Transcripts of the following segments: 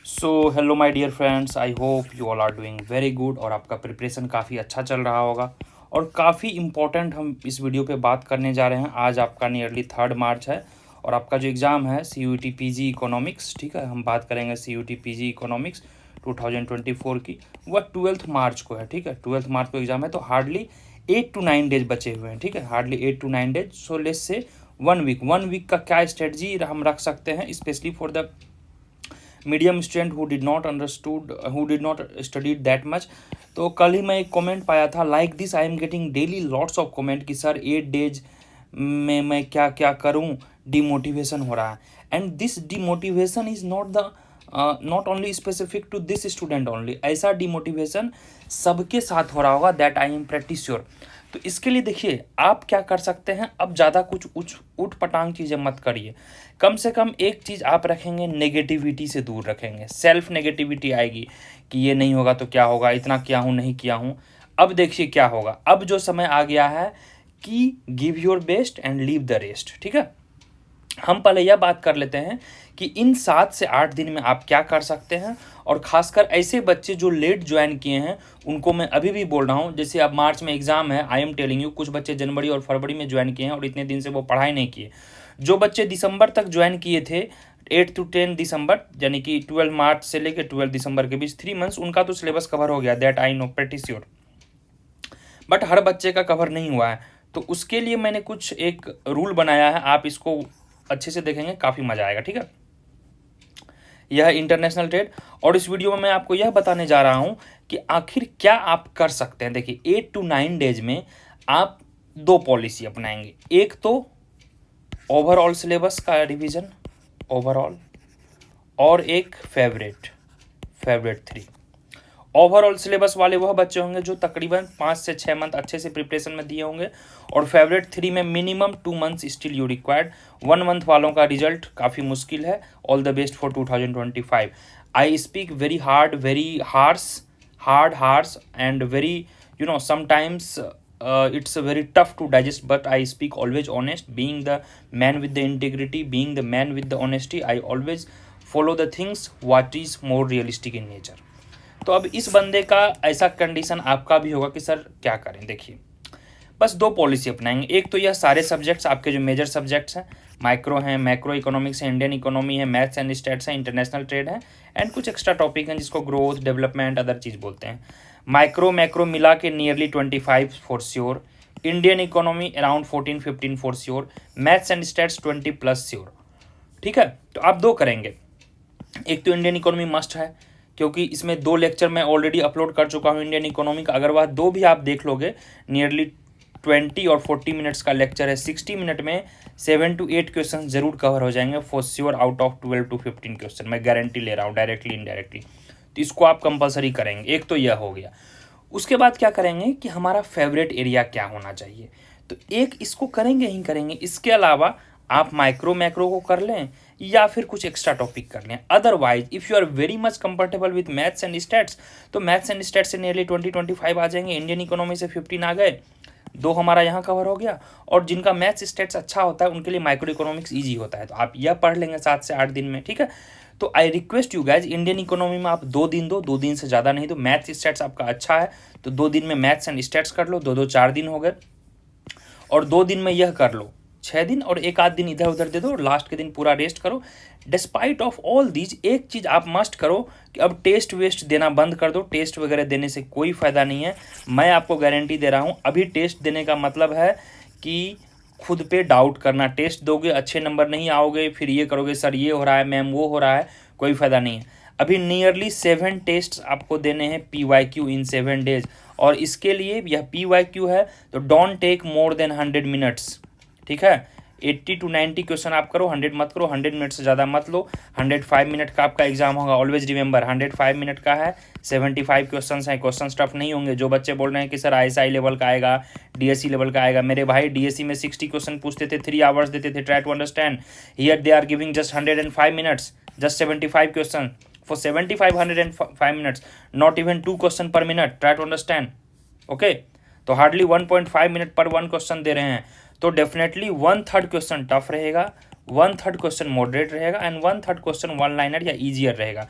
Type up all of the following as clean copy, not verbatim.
So hello my dear friends, I hope you all are doing very good और आपका preparation काफ़ी अच्छा चल रहा होगा। और काफ़ी इम्पोर्टेंट हम इस वीडियो पे बात करने जा रहे हैं। आज आपका नियरली 3 मार्च है और आपका जो एग्ज़ाम है CUET PG इकोनॉमिक्स, ठीक है, हम बात करेंगे CUET PG इकोनॉमिक्स 2024 की। वह 12 मार्च को है, ठीक है, 12 मार्च को एग्ज़ाम है। तो हार्डली 8 to 9 डेज बचे हुए हैं, ठीक है, hardly 8 to 9 days. So let's say 1 week का क्या स्ट्रेटजी हम रख सकते हैं, specially for the medium student who did not understood, who did not studied that much. तो कल ही मैं एक कमेंट पाया था, like this I am getting daily lots of comment कि सर 8 डेज में मैं क्या क्या करूं, डिमोटिवेशन हो रहा है। And this demotivation is not only specific to this student only, ऐसा डिमोटिवेशन सबके साथ हो रहा होगा, that I am pretty sure. तो इसके लिए देखिए आप क्या कर सकते हैं, अब ज़्यादा कुछ उठ पटांग चीज़ें मत करिए। कम से कम एक चीज़ आप रखेंगे, नेगेटिविटी से दूर रखेंगे। सेल्फ नेगेटिविटी आएगी कि ये नहीं होगा तो क्या होगा, इतना किया हूँ नहीं किया हूँ। अब देखिए क्या होगा, अब जो समय आ गया है कि give your best and leave the rest, ठीक है। हम पहले यह बात कर लेते हैं कि इन 7 से 8 दिन में आप क्या कर सकते हैं। और खासकर ऐसे बच्चे जो लेट ज्वाइन किए हैं उनको मैं अभी भी बोल रहा हूँ, जैसे अब मार्च में एग्जाम है, आई एम टेलिंग यू, कुछ बच्चे जनवरी और फरवरी में ज्वाइन किए हैं और इतने दिन से वो पढ़ाई नहीं किए। जो बच्चे दिसंबर तक ज्वाइन किए थे, 8 to 10 दिसंबर, यानी कि 12 मार्च से लेकर 12 दिसंबर के बीच 3 मंथ्स, उनका तो सिलेबस कवर हो गया, that I know pretty sure. But हर बच्चे का कवर नहीं हुआ है, तो उसके लिए मैंने कुछ एक रूल बनाया है, आप इसको अच्छे से देखेंगे, काफ़ी मजा आएगा, ठीक है। यह इंटरनेशनल ट्रेड, और इस वीडियो में मैं आपको यह बताने जा रहा हूं कि आखिर क्या आप कर सकते हैं। देखिए 8 to 9 डेज में आप 2 पॉलिसी अपनाएंगे। एक तो ओवरऑल सिलेबस का रिवीजन, ओवरऑल, और एक फेवरेट 3। ओवरऑल सिलेबस वाले वह बच्चे होंगे जो तकरीबन 5 से 6 मंथ अच्छे से प्रिपरेशन में दिए होंगे, और फेवरेट 3 में minimum 2 months still you required. 1 month वालों का रिजल्ट काफ़ी मुश्किल है। All the best for 2025। I speak very hard, very harsh and very sometimes it's very tough to digest, but I speak always honest, being the man with the integrity, being the man with the honesty, I always follow the things what is more realistic in nature। तो अब इस बंदे का ऐसा condition आपका भी होगा कि सर क्या करें। देखिए बस 2 पॉलिसी अपनाएंगे। एक तो यह सारे सब्जेक्ट्स आपके जो मेजर सब्जेक्ट्स हैं, माइक्रो हैं, मैक्रो इकोनॉमिक्स है, इंडियन इकोनॉमी है, मैथ्स एंड स्टैट्स है, इंटरनेशनल ट्रेड है, एंड कुछ एक्स्ट्रा टॉपिक हैं जिसको ग्रोथ, डेवलपमेंट, अदर चीज़ बोलते हैं। माइक्रो मैक्रो मिला के nearly 25 for sure, Indian economy around 14-15 for sure, maths and stats 20+ sure, ठीक है। तो आप 2 करेंगे। एक तो इंडियन इकोनॉमी मस्ट है, क्योंकि इसमें 2 लेक्चर मैं ऑलरेडी अपलोड कर चुका हूँ इंडियन इकोनॉमी का। अगर वह 2 भी आप देख लोगे, नियरली 20 और 40 मिनट्स का लेक्चर है, 60 मिनट में 7 to 8 क्वेश्चन जरूर कवर हो जाएंगे for sure, out of 12 to 15 question, मैं गारंटी ले रहा हूँ, डायरेक्टली इनडायरेक्टली। तो इसको आप कंपलसरी करेंगे। एक तो यह हो गया। उसके बाद क्या करेंगे कि हमारा फेवरेट एरिया क्या होना चाहिए, तो एक इसको करेंगे ही करेंगे। इसके अलावा आप माइक्रो मैक्रो को कर लें या फिर कुछ एक्स्ट्रा टॉपिक कर लें। Otherwise if you are very much comfortable with maths and stats, तो मैथ्स एंड स्टैट्स से नियरली 20-25 आ जाएंगे, इंडियन इकोनॉमी से 15 आ गए, 2 हमारा यहाँ कवर हो गया। और जिनका मैथ्स स्टैट्स अच्छा होता है उनके लिए माइक्रो इकोनॉमिक्स ईजी होता है, तो आप यह पढ़ लेंगे 7 से 8 दिन में, ठीक है। तो I request you guys, Indian economy में आप 2 दिन दो, 2 दिन से ज़्यादा नहीं। तो मैथ्स स्टैट्स आपका अच्छा है तो 2 दिन में मैथ्स एंड स्टैट्स कर लो, 2-2 4 दिन हो गए। और 2 दिन में यह कर लो, 6 दिन, और एक आध दिन इधर उधर दे दो, और लास्ट के दिन पूरा रेस्ट करो। डिस्पाइट ऑफ ऑल दीज एक चीज़ आप मस्ट करो कि अब टेस्ट वेस्ट देना बंद कर दो। टेस्ट वगैरह देने से कोई फ़ायदा नहीं है, मैं आपको गारंटी दे रहा हूँ। अभी टेस्ट देने का मतलब है कि खुद पे डाउट करना। टेस्ट दोगे, अच्छे नंबर नहीं आओगे, फिर ये करोगे सर ये हो रहा है, मैम वो हो रहा है, कोई फ़ायदा नहीं है। अभी नियरली 7 टेस्ट आपको देने हैं PYQ इन 7 डेज, और इसके लिए यह PYQ है तो don't take more than 100 minutes, ठीक है। 80 to 90 क्वेश्चन आप करो, 100 मत करो, 100 मिनट से ज़्यादा मत लो। 105 मिनट का आपका एग्जाम होगा, ऑलवेज रिमेंबर 105 मिनट का है, 75 क्वेश्चन हैं। क्वेश्चन टफ नहीं होंगे। जो बच्चे बोल रहे हैं कि सर ISI लेवल का आएगा, DSE लेवल का आएगा, मेरे भाई DSE में 60 क्वेश्चन पूछते थे, 3 आवर्स देते थे, try to understand. Here they are giving just 105 minutes, just 75 question for 105 minutes, not even 2 question per minute, try to understand, okay। तो हार्डली 1.5 मिनट पर 1 क्वेश्चन दे रहे हैं, तो डेफिनेटली 1/3 क्वेश्चन टफ रहेगा, 1/3 क्वेश्चन मॉडरेट रहेगा, and 1/3 question 1 liner या easier रहेगा।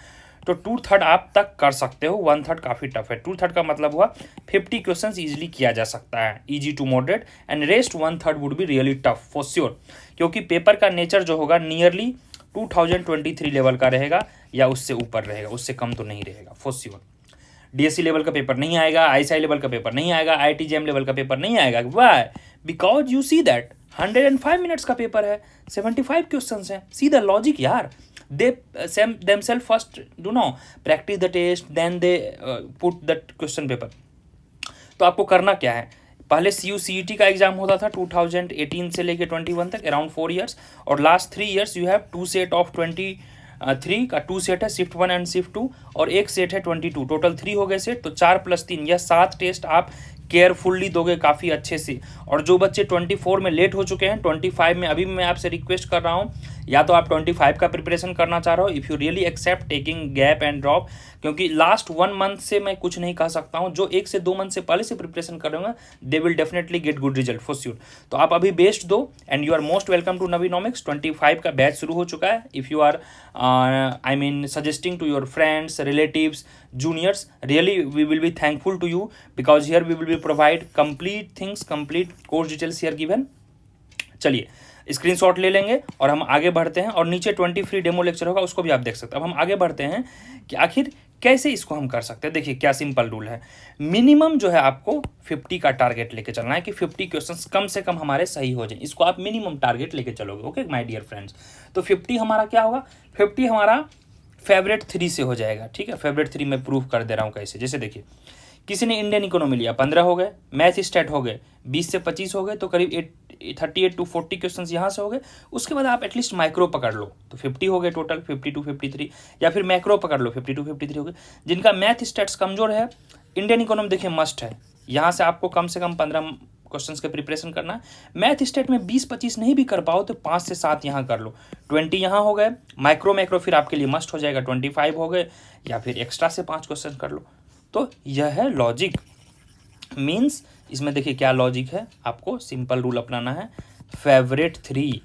तो 2/3 आप तक कर सकते हो, 1/3 काफ़ी टफ है। 2/3 का मतलब हुआ 50 क्वेश्चन ईजिली किया जा सकता है, easy to moderate, and rest 1/3 would be really tough for sure, क्योंकि पेपर का नेचर जो होगा नियरली 2023 लेवल का रहेगा या उससे ऊपर रहेगा, उससे कम तो नहीं रहेगा फॉर श्योर। डीएससी लेवल का पेपर नहीं आएगा, आईएसआई लेवल का पेपर नहीं आएगा, आईआईटी-जेईई लेवल का पेपर नहीं आएगा। Why? Because you see that 105 minutes का पेपर है, 75 क्वेश्चंस हैं। सी द लॉजिक यार। दे themselves first do know practice the test, then they put that question paper। तो आपको करना क्या है, पहले CUCET का एग्जाम होता था 2018 से लेके 21 तक, अराउंड 4 ईयर्स, और last 3 years you have 2 set of 23 का 2 सेट है, शिफ्ट 1 एंड शिफ्ट 2, और 1 सेट है 22, टोटल 3 हो गए सेट। तो 4 + 3 यह 7 टेस्ट आप केयरफुल्ली दोगे काफ़ी अच्छे से। और जो बच्चे 24 में लेट हो चुके हैं, 25 में अभी मैं आपसे रिक्वेस्ट कर रहा हूँ, या तो आप 25 का प्रिपरेशन करना चाह रहे हो, if you really accept taking gap and drop, क्योंकि लास्ट 1 मंथ से मैं कुछ नहीं कह सकता हूँ। जो 1 से 2 मंथ से पहले से प्रिपरेशन कर रहे होंगे, they will definitely get good result for sure. तो आप अभी बेस्ट दो, and you are most welcome to Naveenomics. 25 का बैच शुरू हो चुका है। If you are I mean suggesting to your friends, relatives, juniors, really we will be thankful to you, because here we will be provide complete things, complete course details here given। चलिए screenshot ले लेंगे और हम आगे बढ़ते हैं, और नीचे 20 फ्री डेमो लेक्चर होगा, उसको भी आप देख सकते हैं। अब हम आगे बढ़ते हैं कि आखिर कैसे इसको हम कर सकते हैं। देखिए क्या सिंपल रूल है, मिनिमम जो है आपको 50 का टारगेट लेके चलना है कि 50 क्वेश्चंस कम से कम हमारे सही हो जाए, इसको आप मिनिमम टारगेट लेके चलोगे। ओके माय डियर फ्रेंड्स, तो 50 हमारा क्या होगा, 50 हमारा फेवरेट 3 से हो जाएगा। ठीक है, फेवरेट 3 में प्रूव कर दे रहा हूँ कैसे। जैसे देखिए, किसी ने इंडियन इकोनॉमी लिया, 15 हो गए, मैथ स्टैट हो गए, 20 से 25 हो गए, तो करीब 38 to 40 क्वेश्चन यहाँ से हो गए। उसके बाद आप एटलीस्ट माइक्रो पकड़ लो, तो 50 हो गए टोटल, 50 to 53, या फिर मैक्रो पकड़ लो, 50 to 53 हो गए। जिनका मैथ स्टैट्स कमजोर है, इंडियन इकोनॉमी देखिए मस्ट है, यहाँ से आपको कम से कम 15 क्वेश्चंस का प्रिपरेशन करना है। मैथ स्टेट में 20-25 नहीं भी कर पाओ तो 5 से 7 यहाँ कर लो, 20 यहाँ हो गए। माइक्रो फिर आपके लिए मस्ट हो जाएगा, 25 हो गए, या फिर एक्स्ट्रा से 5 क्वेश्चन कर लो। तो यह है लॉजिक। मीन्स इसमें देखिए क्या लॉजिक है, आपको सिंपल रूल अपनाना है। Favourite 3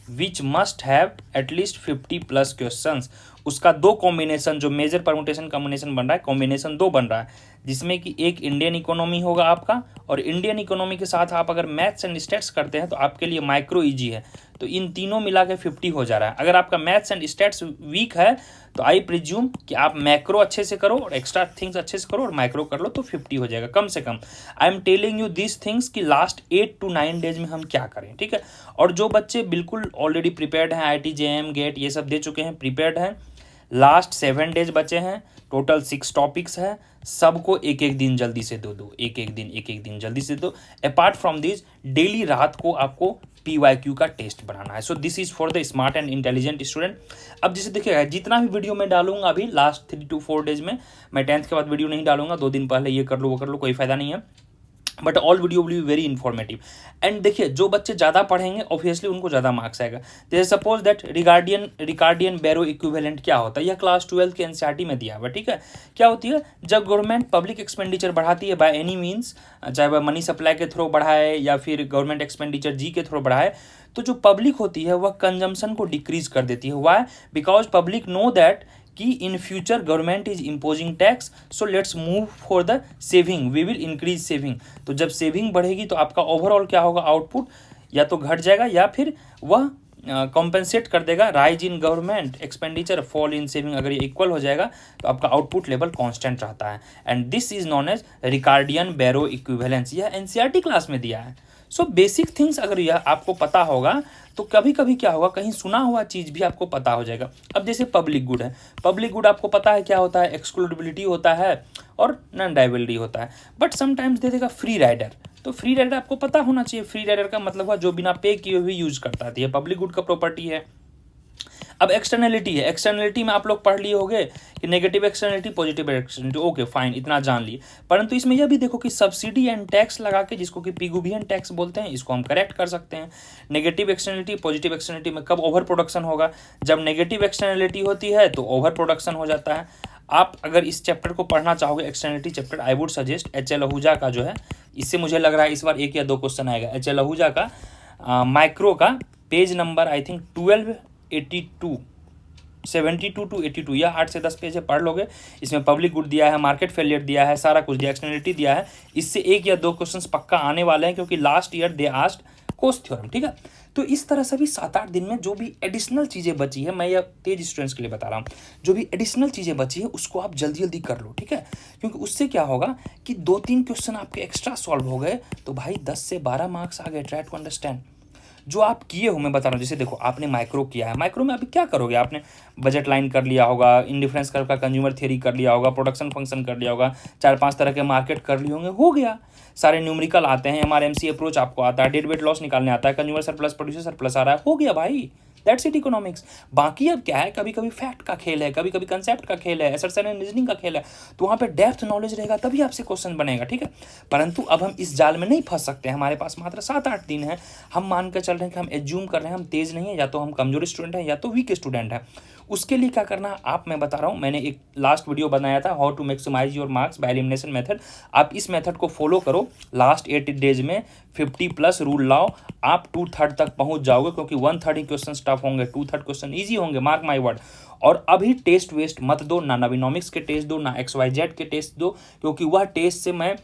which must have at least 50+ questions, उसका 2 कॉम्बिनेशन, जो मेजर परमुटेशन कॉम्बिनेशन बन रहा है, कॉम्बिनेशन 2 बन रहा है, जिसमें कि एक इंडियन इकोनॉमी होगा आपका, और इंडियन इकोनॉमी के साथ आप अगर मैथ्स एंड स्टैट्स करते हैं तो आपके लिए माइक्रो ईजी है। तो इन तीनों मिला के 50 हो जा रहा है। अगर आपका मैथ्स एंड स्टैट्स वीक है तो आई प्रिज्यूम कि आप मैक्रो अच्छे से करो और एक्स्ट्रा थिंग्स अच्छे से करो और माइक्रो कर लो, तो 50 हो जाएगा कम से कम। I am telling you this things कि लास्ट 8 to 9 डेज में हम क्या करें। ठीक है, और जो बच्चे बिल्कुल ऑलरेडी प्रिपेयर्ड हैं, IIT JEM गेट ये सब दे चुके हैं, प्रिपेयर्ड हैं, लास्ट 7 डेज बचे हैं, टोटल 6 टॉपिक्स है, सबको एक एक दिन जल्दी से दो, एक एक दिन जल्दी से दो। अपार्ट फ्रॉम दिस, डेली रात को आपको PYQ का टेस्ट बनाना है। So this is for the smart and intelligent student. अब जैसे देखिएगा, जितना भी वीडियो मैं डालूंगा अभी लास्ट 3 to 4 डेज में, मैं 10th के बाद वीडियो नहीं डालूंगा, 2 दिन पहले ये कर लो वो कर लो, कोई फायदा नहीं है, but all video will be very informative. And देखिए, जो बच्चे ज़्यादा पढ़ेंगे ऑब्वियसली उनको ज़्यादा मार्क्स आएगा। जैसे suppose that Ricardian Barro equivalent क्या होता है, यह क्लास 12 के NCERT में दिया हुआ। ठीक है, क्या होती है, जब गवर्नमेंट पब्लिक एक्सपेंडिचर बढ़ाती है बाय एनी मीन्स, चाहे वह मनी सप्लाई के थ्रू बढ़ाए या फिर गवर्नमेंट एक्सपेंडिचर जी के थ्रू बढ़ाए, तो जो पब्लिक होती है वह कंजम्पशन को डिक्रीज कर देती है। Why? Because public know that कि in future government is imposing tax, so let's move for the saving, we will increase saving. तो जब सेविंग बढ़ेगी तो आपका ओवरऑल क्या होगा, आउटपुट या तो घट जाएगा या फिर वह कॉम्पेंसेट कर देगा rise in government expenditure, fall in saving. अगर ये इक्वल हो जाएगा तो आपका आउटपुट लेवल कांस्टेंट रहता है, and this is known as Ricardian Barro equivalence. यह NCERT क्लास में दिया है। सो बेसिक थिंग्स अगर यह आपको पता होगा तो कभी कभी क्या होगा, कहीं सुना हुआ चीज़ भी आपको पता हो जाएगा। अब जैसे पब्लिक गुड है, पब्लिक गुड आपको पता है क्या होता है, एक्सक्लूडेबिलिटी होता है और नॉन डाइबिलिटी होता है, बट समटाइम्स दे देगा फ्री राइडर। तो फ्री राइडर आपको पता होना चाहिए, फ्री राइडर का मतलब है जो बिना पे किए हुए यूज करता है, ये पब्लिक गुड का प्रॉपर्टी है। अब एक्सटर्नलिटी है, एक्सटर्नलिटी में आप लोग पढ़ लिए होंगे कि negative externality, positive externality, okay fine, इतना जान लिए। परंतु इसमें यह भी देखो कि सब्सिडी एंड टैक्स लगा के, जिसको कि पिगुबियन टैक्स बोलते हैं, इसको हम करेक्ट कर सकते हैं। नेगेटिव एक्सटर्नलिटी, पॉजिटिव एक्सटर्नलिटी में कब ओवर प्रोडक्शन होगा, जब नेगेटिव एक्सटर्नलिटी होती है तो ओवर प्रोडक्शन हो जाता है। आप अगर इस चैप्टर को पढ़ना चाहोगे, externality chapter, I would suggest HL Ahuja का जो है, इससे मुझे लग रहा है इस बार 1 या 2 क्वेश्चन आएगा। HL आहूजा का माइक्रो का page number I think 1282 72 to 82, यह 8 से 10 पेज है, पढ़ लोगे। इसमें पब्लिक गुड दिया है, मार्केट फेलियर दिया है, सारा कुछ दिया, एक्सटर्नलिटी दिया है। इससे 1 या 2 क्वेश्चंस पक्का आने वाले हैं, क्योंकि last year they asked Coase theorem, ठीक है। तो इस तरह से भी 7-8 दिन में जो भी एडिशनल चीज़ें बची है, मैं यह तेज स्टूडेंट्स के लिए बता रहा हूँ, जो भी एडिशनल चीज़ें बची है उसको आप जल्दी जल्दी कर लो, ठीक है। क्योंकि उससे क्या होगा कि 2-3 क्वेश्चन आपके एक्स्ट्रा सॉल्व हो गए तो भाई 10 से 12 मार्क्स आ गए। ट्राई टू अंडरस्टैंड जो आप किए हो, मैं बता रहा हूँ। जैसे देखो, आपने माइक्रो किया है, माइक्रो में अभी क्या करोगे, आपने बजट लाइन कर लिया होगा, इंडिफरेंस कर्व का कंज्यूमर थ्योरी कर लिया होगा, प्रोडक्शन फंक्शन कर लिया होगा, 4-5 तरह के मार्केट कर लिए होंगे, हो गया। सारे न्यूमेरिकल आते हैं, MRMC अप्रोच आपको आता है, डेट वेट लॉस निकालने आता है, कंज्यूमर सरप्लस प्रोड्यूसर सरप्लस आ रहा है, हो गया भाई। That's it economics. बाकी अब क्या है, कभी कभी फैक्ट का खेल है, कभी कभी कंसेप्ट का खेल है, असर्शन एंड रीजनिंग का खेल है, तो वहाँ पे डेप्थ नॉलेज रहेगा तभी आपसे क्वेश्चन बनेगा, ठीक है। परंतु अब हम इस जाल में नहीं फंस सकते, हमारे पास मात्र 7-8 दिन है। हम मान कर चल रहे हैं कि हम एज्यूम कर रहे हैं हम तेज नहीं है, या तो हम कमजोर स्टूडेंट हैं या तो वीक स्टूडेंट है। उसके लिए क्या करना है आप, मैं बता रहा हूँ। मैंने एक लास्ट वीडियो बनाया था, how to maximise your marks by elimination method. आप इस मेथड को फॉलो करो, लास्ट 8 डेज में 50+ रूल लाओ, आप 2/3 तक पहुंच जाओगे, क्योंकि 1/3 ही क्वेश्चन टफ होंगे, 2/3 क्वेश्चन ईजी होंगे, मार्क माई वर्ड। और अभी टेस्ट वेस्ट मत दो, ना नवीनॉमिक्स के टेस्ट दो, ना XYZ के टेस्ट दो, क्योंकि वह टेस्ट से मैं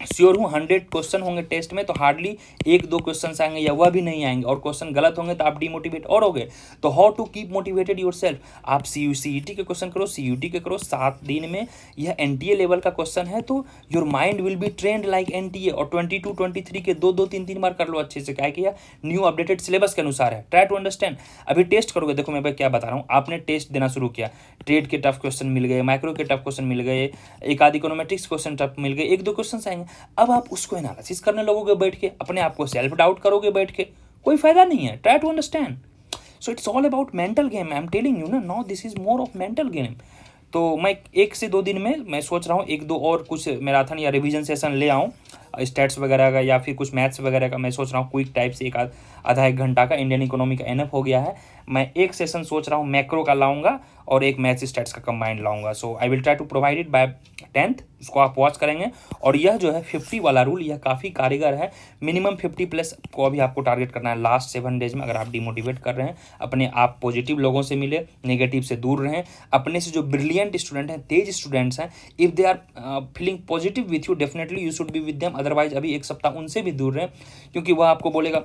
श्योर हूँ 100 क्वेश्चन होंगे टेस्ट में, तो हार्डली 1-2 क्वेश्चन आएंगे या वह भी नहीं आएंगे, और क्वेश्चन गलत होंगे तो आप डिमोटिवेट और होगे। तो how to keep motivated yourself, आप CUT के क्वेश्चन करो, CUT के करो 7 दिन में। यह NTA लेवल का क्वेश्चन है, तो your mind will be trend like NTA। और 22-23 के 2-2, 3-3 बार कर लो अच्छे से, क्या है कि यह न्यू अपडेटेड सिलेबस के अनुसार है। Try to understand. अभी टेस्ट करोगे, देखो मैं क्या बता रहा हूँ, आपने टेस्ट देना शुरू किया, ट्रेड के टफ क्वेश्चन मिल गए, माइक्रो के टफ क्वेश्चन मिल गए, एक आध इकोनॉमेट्रिक्स क्वेश्चन टफ मिल गए, 1-2 क्वेश्चन आएंगे। अब आप उसको एनालिसिस करने लगोगे बैठ के, अपने आप को सेल्फ डाउट करोगे बैठ के, कोई फायदा नहीं है। Try to understand. So it's all about mental game, I am telling you ना, now this is more of mental game. तो मैं 1 से 2 दिन में मैं सोच रहा हूँ 1-2 और कुछ मैराथन या रिवीजन सेशन ले आऊँ, स्टैट्स वगैरह का या फिर कुछ मैथ्स वगैरह का। मैं सोच रहा हूँ क्विक टाइप से आधा 1 घंटा का, इंडियन इकोनॉमी का एनफ हो गया है। मैं 1 सेशन सोच रहा हूँ मैक्रो का लाऊंगा और 1 मैथ्स स्टैट्स का कंबाइंड लाऊंगा। So I will try to provide it by 10th, उसको आप वॉच करेंगे। और यह जो है 50 वाला रूल, यह काफ़ी कारगर है। मिनिमम 50+ को अभी आपको टारगेट करना है लास्ट 7 डेज में। अगर आप डिमोटिवेट कर रहे हैं, अपने आप पॉजिटिव लोगों से मिले, नेगेटिव से दूर रहें। अपने से जो ब्रिलियंट स्टूडेंट हैं, तेज स्टूडेंट्स हैं, if they are feeling positive with you, definitely you should be with them. Otherwise अभी 1 सप्ताह उनसे भी दूर रहें, क्योंकि वह आपको बोलेगा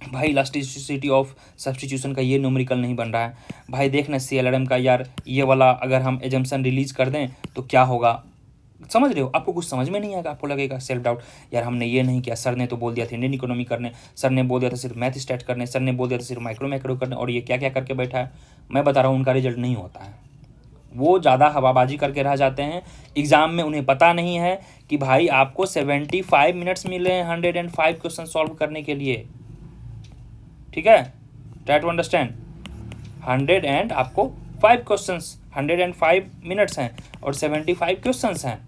भाई इलास्टिसिटी ऑफ सब्स्टिट्यूशन का ये न्यूमेरिकल नहीं बन रहा है, भाई देखना CLRM का यार ये वाला अगर हम एजम्पशन रिलीज कर दें तो क्या होगा। समझ रहे हो, आपको कुछ समझ में नहीं आएगा, आपको लगेगा सेल्फ डाउट, यार हमने ये नहीं किया, सर ने तो बोल दिया था इंडियन इकोनॉमी करने, सर ने बोल दिया था सिर्फ मैथ स्टैट करने, सर ने बोल दिया था सिर्फ माइक्रो करने, और ये क्या क्या करके बैठा है। मैं बता रहा हूँ उनका रिजल्ट नहीं होता है, वो ज़्यादा हवाबाजी करके रह जाते हैं एग्ज़ाम में। उन्हें पता नहीं है कि भाई आपको 75 मिनट्स मिले हैं 105 क्वेश्चन सॉल्व करने के लिए, ठीक है। Try to understand. 105 questions, 105 minutes हैं और 75 क्वेश्चंस हैं,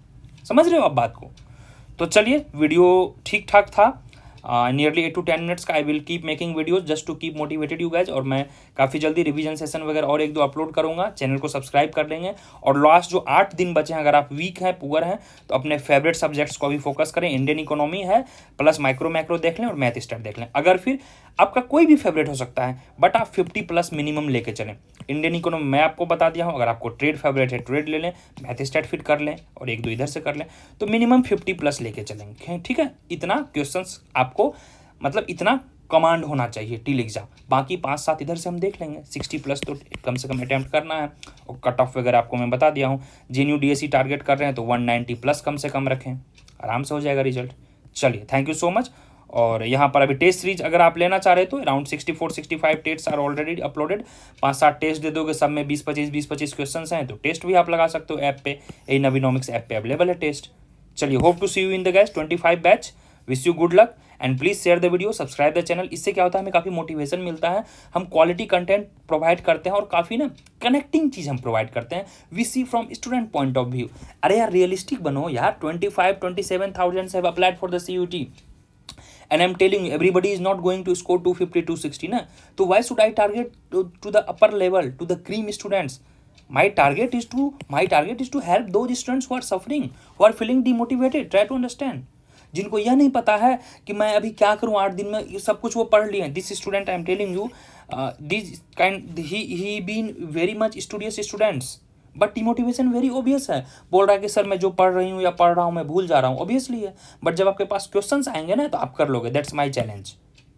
समझ रहे हो आप बात को। तो चलिए, वीडियो ठीक ठाक था, नियरली 8 to 10 मिनट्स का। I will keep making videos just to keep motivated you guys. और मैं काफ़ी जल्दी रिवीजन सेशन वगैरह और 1-2 अपलोड करूंगा, चैनल को सब्सक्राइब कर लेंगे। और लास्ट जो 8 दिन बचे हैं, अगर आप वीक हैं, पुअर हैं, तो अपने फेवरेट सब्जेक्ट्स को भी फोकस करें। इंडियन इकोनॉमी है, प्लस मैक्रो देख लें और मैथ स्टार्ट देख लें। अगर फिर आपका कोई भी फेवरेट हो सकता है, बट आप 50+ मिनिमम लेके चलें। इंडियन इकोनॉमी मैं आपको बता दिया हूँ, अगर आपको ट्रेड फेवरेट है ट्रेड ले लें, मैथ स्टार्ट फिट कर लें और 1-2 इधर से कर लें, तो मिनिमम 50+ लेके चलेंगे, ठीक है। इतना क्वेश्चंस आपको, मतलब इतना कमांड होना चाहिए टिल एग्जाम। बाकी 5-7 इधर से हम देख लेंगे, 60+ तो कम से कम अटैम्प्ट करना है। और कट ऑफ वगैरह आपको मैं बता दिया हूँ। JNU DSE टारगेट कर रहे हैं तो 190+ कम से कम रखें, आराम से हो जाएगा रिजल्ट। चलिए, थैंक यू सो मच। और यहाँ पर अभी टेस्ट सीरीज अगर आप लेना चाह रहे तो around 64-65 test are already uploaded. 5-7 test दे दोगे, सब में 20-25 क्वेश्चन हैं, तो टेस्ट भी आप लगा सकते हो ऐप पे। यही नवीनॉमिक्स ऐप पे अवेलेबल है टेस्ट। चलिए, hope to see you in the guys 25 batch. Wish you good luck and please share the video, subscribe the channel. इससे क्या होता है, हमें काफ़ी मोटिवेशन मिलता है। हम क्वालिटी कंटेंट प्रोवाइड करते हैं और काफ़ी ना कनेक्टिंग चीज़ हम प्रोवाइड करते हैं। We see from student point of view. अरे यार, रियलिस्टिक बनो यार। 27,000 have applied for the CUT and I'm telling you, everybody is not going to score 250, 260 ना। तो why should I target to the upper level, to the cream students? My target is to help those students who are suffering, who are feeling demotivated. Try to understand. जिनको यह नहीं पता है कि मैं अभी क्या करूं 8 दिन में, ये सब कुछ वो पढ़ लिए हैं। This student I am telling you, this kind he been very much studious students, but demotivation very obvious है। बोल रहा है कि सर मैं जो पढ़ रही हूँ या पढ़ रहा हूँ मैं भूल जा रहा हूँ, ऑब्वियसली है। बट जब आपके पास क्वेश्चंस आएंगे ना तो आप कर लोगे, दैट्स माई चैलेंज।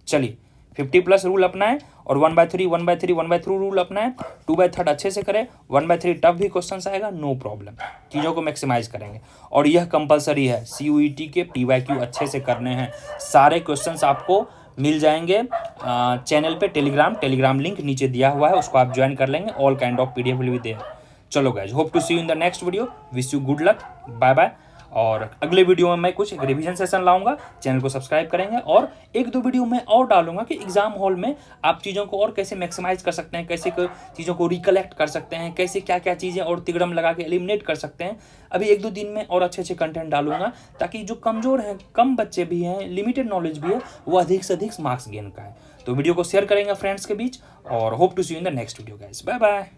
चलिए 50+ रूल अपनाएं और 1/3 1/3 1/3 रूल अपनाएं। 2/3 अच्छे से करें, 1/3 टफ भी क्वेश्चन आएगा, नो प्रॉब्लम, चीज़ों को मैक्सिमाइज करेंगे। और यह कंपलसरी है, CUET के PYQ अच्छे से करने हैं। सारे क्वेश्चंस आपको मिल जाएंगे चैनल पे, टेलीग्राम लिंक नीचे दिया हुआ है, उसको आप ज्वाइन कर लेंगे। All kind of PDF will be there. चलो guys, hope to see you in the next video, wish you good luck, bye bye. और अगले वीडियो में मैं कुछ एक रिवीजन सेशन लाऊंगा, चैनल को सब्सक्राइब करेंगे। और 1-2 वीडियो में और डालूंगा कि एग्जाम हॉल में आप चीज़ों को और कैसे मैक्सिमाइज कर सकते हैं, कैसे चीज़ों को रिकलेक्ट कर सकते हैं, कैसे क्या क्या चीज़ें और तिगड़म लगा के एलिमिनेट कर सकते हैं। अभी 1-2 दिन में और अच्छे कंटेंट डालूंगा, ताकि जो कमज़ोर हैं, कम बच्चे भी हैं, लिमिटेड नॉलेज भी है, वो अधिक से अधिक मार्क्स गेन का है। तो वीडियो को शेयर करेंगे फ्रेंड्स के बीच, और hope to see you in the next video guys, bye bye.